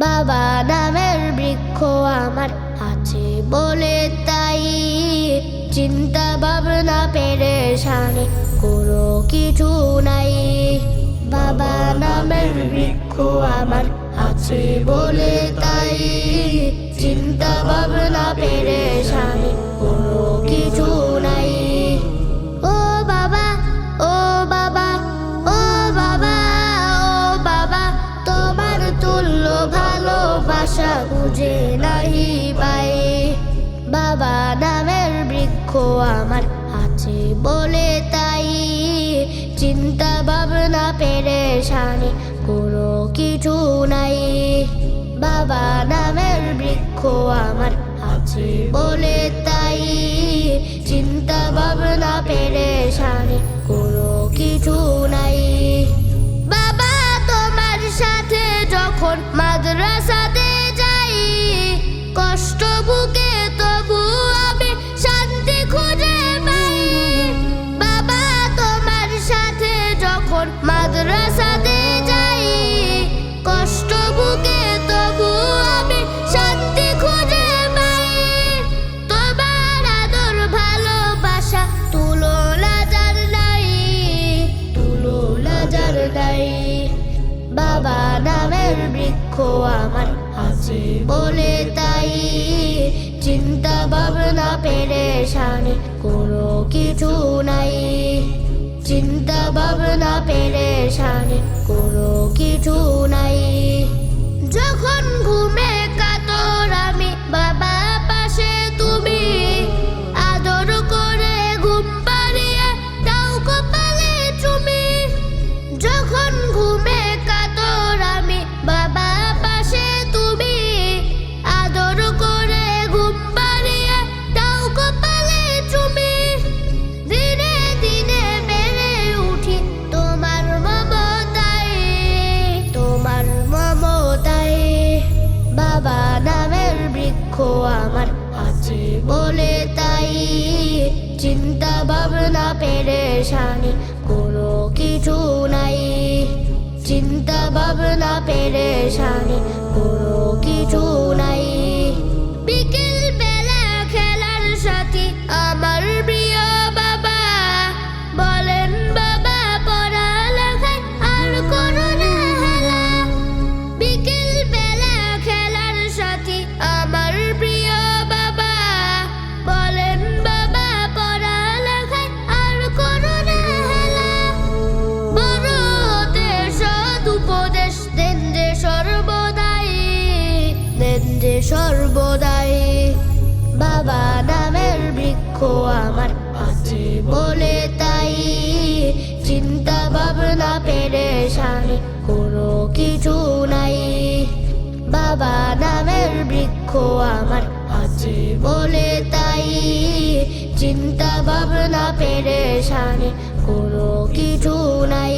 বাবা নামের বৃক্ষ আমার আছে বলে তাই চিন্তা ভাবনা পেরেশানি কোনো কিছু নাই। বাবা নামের বৃক্ষ আমার আছে বলে তাই চিন্তা ভাবনা পেরেশানি কোনো কিছু নাই। ও বাবা, ও বাবা, ও বাবা, ও বাবা, তোমার তুল্য ভালোবাসা বুঝে নাহি পাই। বাবা নামের বৃক্ষ আমার আছে বলে তাই চিন্তা ভাবনা পেরেশানি কোনো কিছু নাই। বাবা নামের বৃক্ষ আমার আছে বলে তাই চিন্তা ভাবনা পেরেশানি কোনো কিছু নাই। বাবা তোমার সাথে যখন মাদ্রাসাতে যাই কষ্ট বুকে তবু আমি শান্তি খুঁজে পাই। বাবা তোমার সাথে যখন মাদ্রাসাতে যাই কষ্ট বুকে তবু আমি শান্তি খুঁজে পাই। তোমার আদর ভালোবাসা তুলনা যার নাই, তুলনা যার নাই। বাবা নামের বৃক্ষ আমার আছে বলে তাই চিন্তা ভাবনা পেরেশানি কোনো কিছু নাই। চিন্তা ভাবনা পেরেশানি কোনো কিছু নাই। যখন ঘুমে কাতর আমি বাবা পাশে তুমি আদর করে ঘুম পাড়িয়ে দাও কপালে চুমি। যখন ঘুমে কাতর আমি বাবা পাশে তুমি আদর করে ঘুম পাড়িয়ে দাও কপালে চুমি। দিনে দিনে বেড়ে উঠি তোমার মমতায়, তোমার মমতায়। বাবা নামের বৃক্ষ আমার আছে বলে তাই চিন্তা ভাবনা পেরেশানি কোনো কিছু নাই। চিন্তা ভাবনা পেরেশানি কোনো কিছু নাই। বিকেল বেলা খেলার সাথী আমার প্রিয় বাবা বলেন বাবা পড়ালেখায় আর করো না হেলা। বিকেল বেলা খেলার সাথী আমার প্রিয় বাবা বলেন বাবা পড়ালেখায় আর করো না হেলা। বড় হতে সৎ উপদেশ দেন যে সর্বদাই, দেন যে সর্বদাই। বাবা নামের বৃক্ষ আমার আছে বলে তাই চিন্তা ভাবনা পেরেশানি কোনো কিছু নাই। বাবা নামের বৃক্ষ আমার আছে বলে তাই চিন্তা ভাবনা পেরেশানি কোনো কিছু নাই।